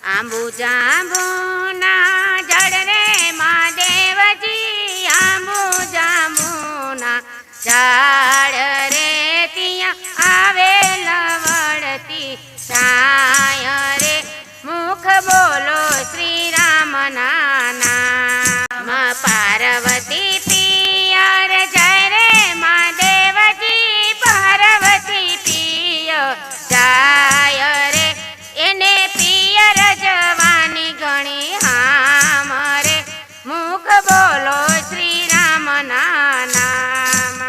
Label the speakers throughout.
Speaker 1: આંબુ જાંબુના જળ રે મહાદેવજી, આંબુ જાંબુના ઝાડ રે ત્યાં આવેલ વળતી છાય રે, મુખ બોલો શ્રી રામના નામ. પાર્વતી પિયર જય રે મહાદેવજી, પાર્વતી પિયર જાય રે, એને પિયર જવાની ઘણી હામ રે, મુખ બોલો શ્રી રામના નામ.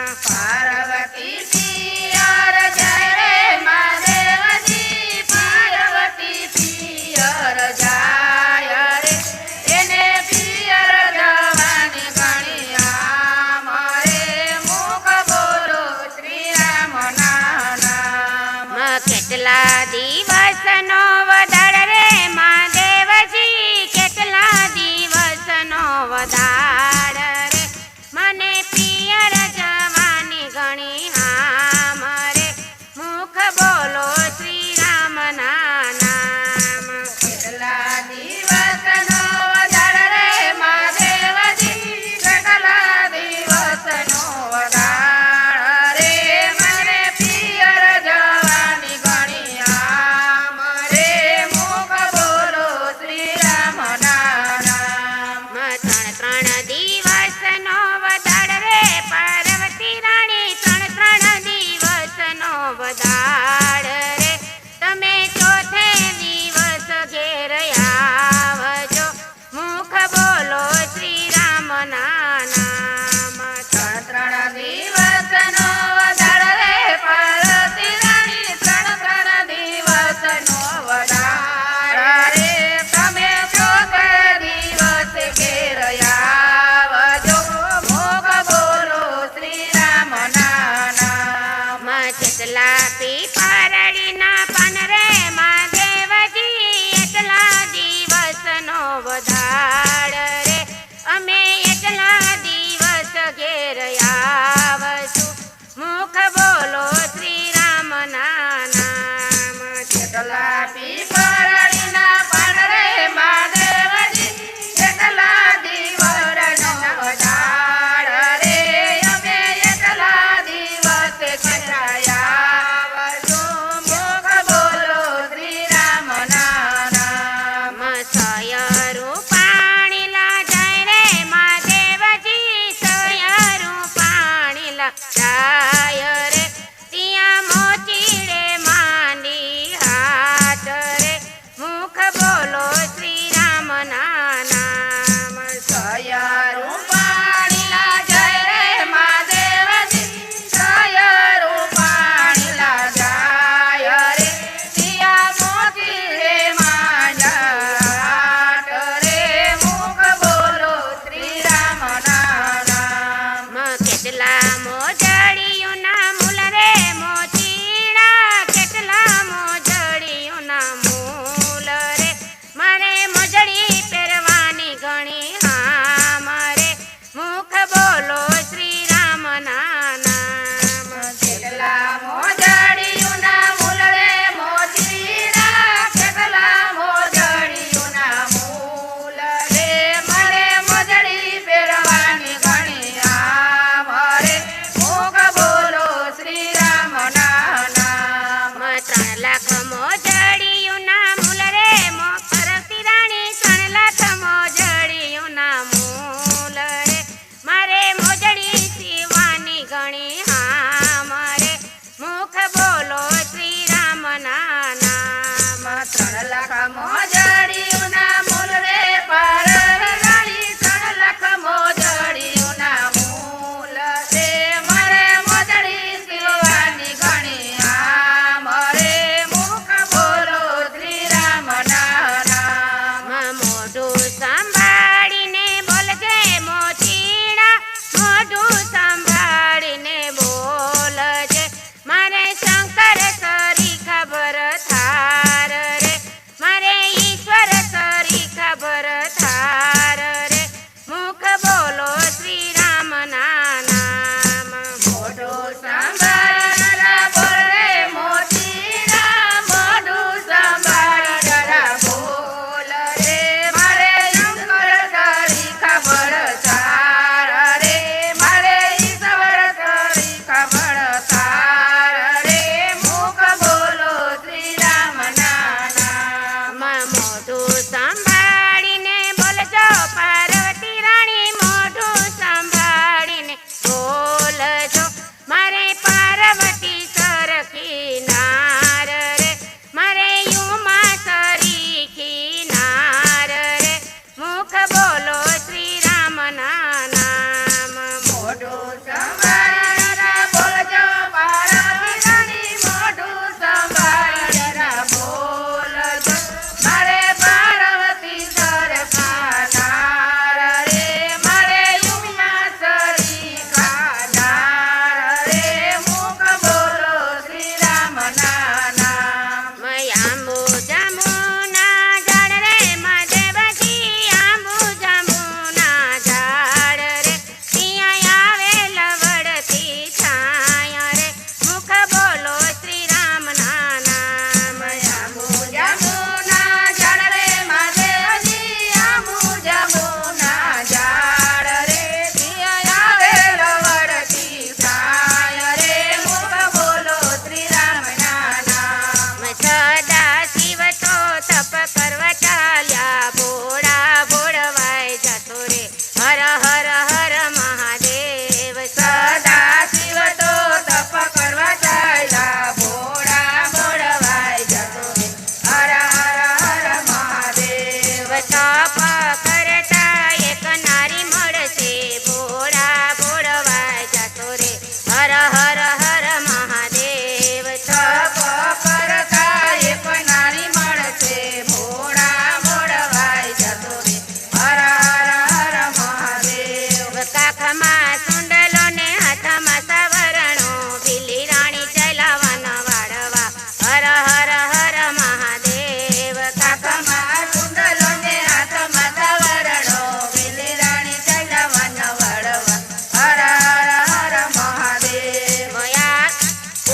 Speaker 1: મોઢું સંભાળીને બોલજો પાર્વતી રાણી, મોઢું સંભાળીને બોલજો. મારે પાર્વતી સરખી નાર રે, મારે યુમા સરીખી નાર રે, મુખ બોલો શ્રી રામના નામ. મોઢું સંભાળીને બોલજો પાર્વતી રાણી, મોઢું સંભાળીને બોલજો. મારે પાર્વતી સરખા નાર રે, મારે યુમા સરીખા નાર રે, મુખ બોલો શ્રી રામના નામ. આંબુ જાંબુના ઝાડ રે મહાદેવજી, આંબુ જાંબુના ઝાડ રે, ત્યાં આવેલ વડતી છાયા રે, મુખ બોલો શ્રી રામના નામ. આંબુ જાંબુના ઝાડ રે મહાદેવજી, આંબુ જાંબુના ઝાડ રે, ત્યાં આવેલ વડતી છાયા રે, મુખ બોલો શ્રી રામના નામ. સદા શિવ તો તપ કરવા ચાલ્યા, ભોળા ભોળવાય જતો રે, હર હર હર મહાદેવ. સદા શિવ તો તપ કરવા ચાલ્યા, ભોળા ભોળવાય જતો રે, હર હર હર મહાદેવ. તપ કરતા એક નારી મળશે, ભોળા ભોળવાય જતો રે, હર હર હર મહાદેવ. તપ કરતા એક નારી મળશે, ભોળા ભોળવાય જતો રે, હર હર હર મહાદેવ. કાખમાં સુંડલો ને હાથમાં સવરણો, ભીલી રાણી ચલાવવાના વાળવા, હર હર હર મહાદેવ. કાખમાં સુંડલો ને હાથમાં સવરણો, ભીલી રાણી ચલાવવાના વાળવા, હર હર હર મહાદેવ.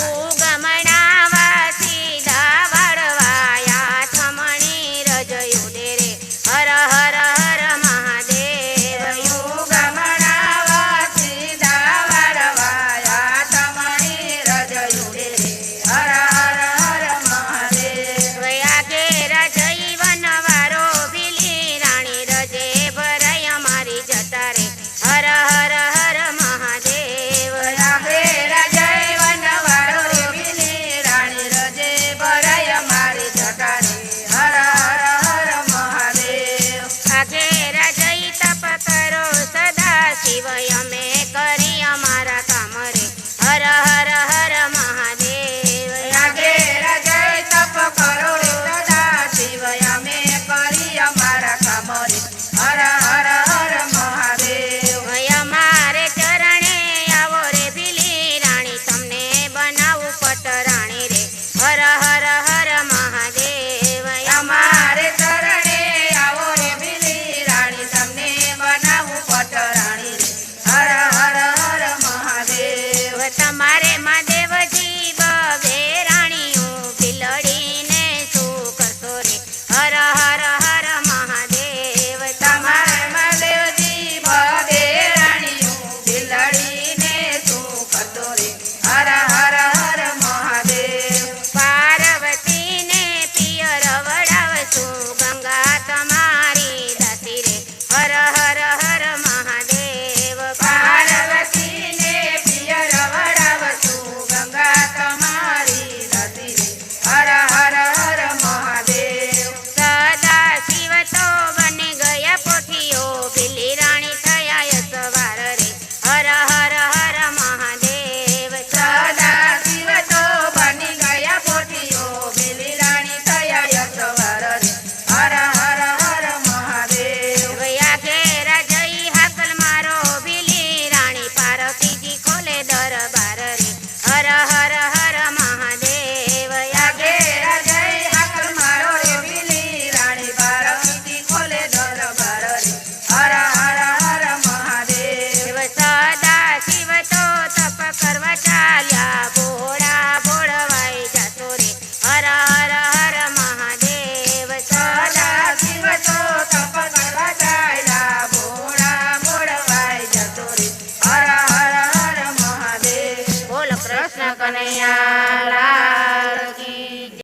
Speaker 1: ઉગમણા વાસી દાવાડવાયા, થમણી રજયું દે રે, હર હર હર મહાદેવ. ઉગમણા વાસી દાવાડવાયા, થમણી રજયું દે રે, હર હર હર મહાદેવ. ઘેર જઈ વનવારો, ભીલી રાણી રજે ભરાય અમારી જતા રે, હર હર હર મહાદેવ. ઘેર જઈ વનવારો, ભીલી રાણી રજે ભરાય અમારી જતા રે, હર હર હર મહાદેવ. ઘેર જઈ તપ કરો સદા શિવ, અમે કરી અમારા કામ રે, હર હર હર મહાદેવ. ઘેર જઈ તપ કરો સદા શિવ, અમે કરી અમારા કામ રે, હર હર હર મહાદેવ. અમારે ચરણે આવો રે ભીલી રાણી, તમને બનાવું પટરાણી રે, હર હર હર મહાદેવ. અમારે ચરણે આવો રે ભીલી રાણી, તમને બનાવું પટરાણી રે, હર હર હર મહાદેવ. તમારે મહાદેવજી બબે રાણીઓ, ભીલડીને શું કરશો રે, હર હર હર મહાદેવ. તમારે મહાદેવજી બબે રાણીઓ, ભીલડીને શું કરશો રે, હર હર હર મહાદેવ. પાર્વતીને પિયર વડાવશું, ગંગા તમારી દાસી રે, હર હર હર મહાદેવ. પાર્વતીને પિયર વડાવશું, ગંગા તમારી દાસી રે, હર હર હર મહાદેવ. સદા શિવ તો બની ગયા પોઠીઓ, ભીલી રાણી થયા યસવાર રે, હર હર હર મહાદેવ. સદા શિવ તો બની ગયા પોઠીઓ, ભીલી રાણી થયા યસવાર રે, હર હર હર મહાદેવ. ઘેર જઈ હાકલ મારો, ભીલી રાણી પાર્વતીજી ખોલે દરબાર રે, હર હર હર મહાદેવ. ઘેર જઈ હાકલ મારો રે, ભીલી રાણી પાર્વતીજી ખોલે દરબાર રે, હર હર હર મહાદેવ. સદા શિવ તો તપ કરવા ચાલ્યા, ભોળા ભોળવાય જતો રે, હર હર હર મહાદેવ. સદા શિવ તો તપ કરવા ચાલ્યા, ભોળા ભોળવાય જતો રે, હર હર હર મહાદેવ. બોલ કૃષ્ણ કનૈયા લાલ.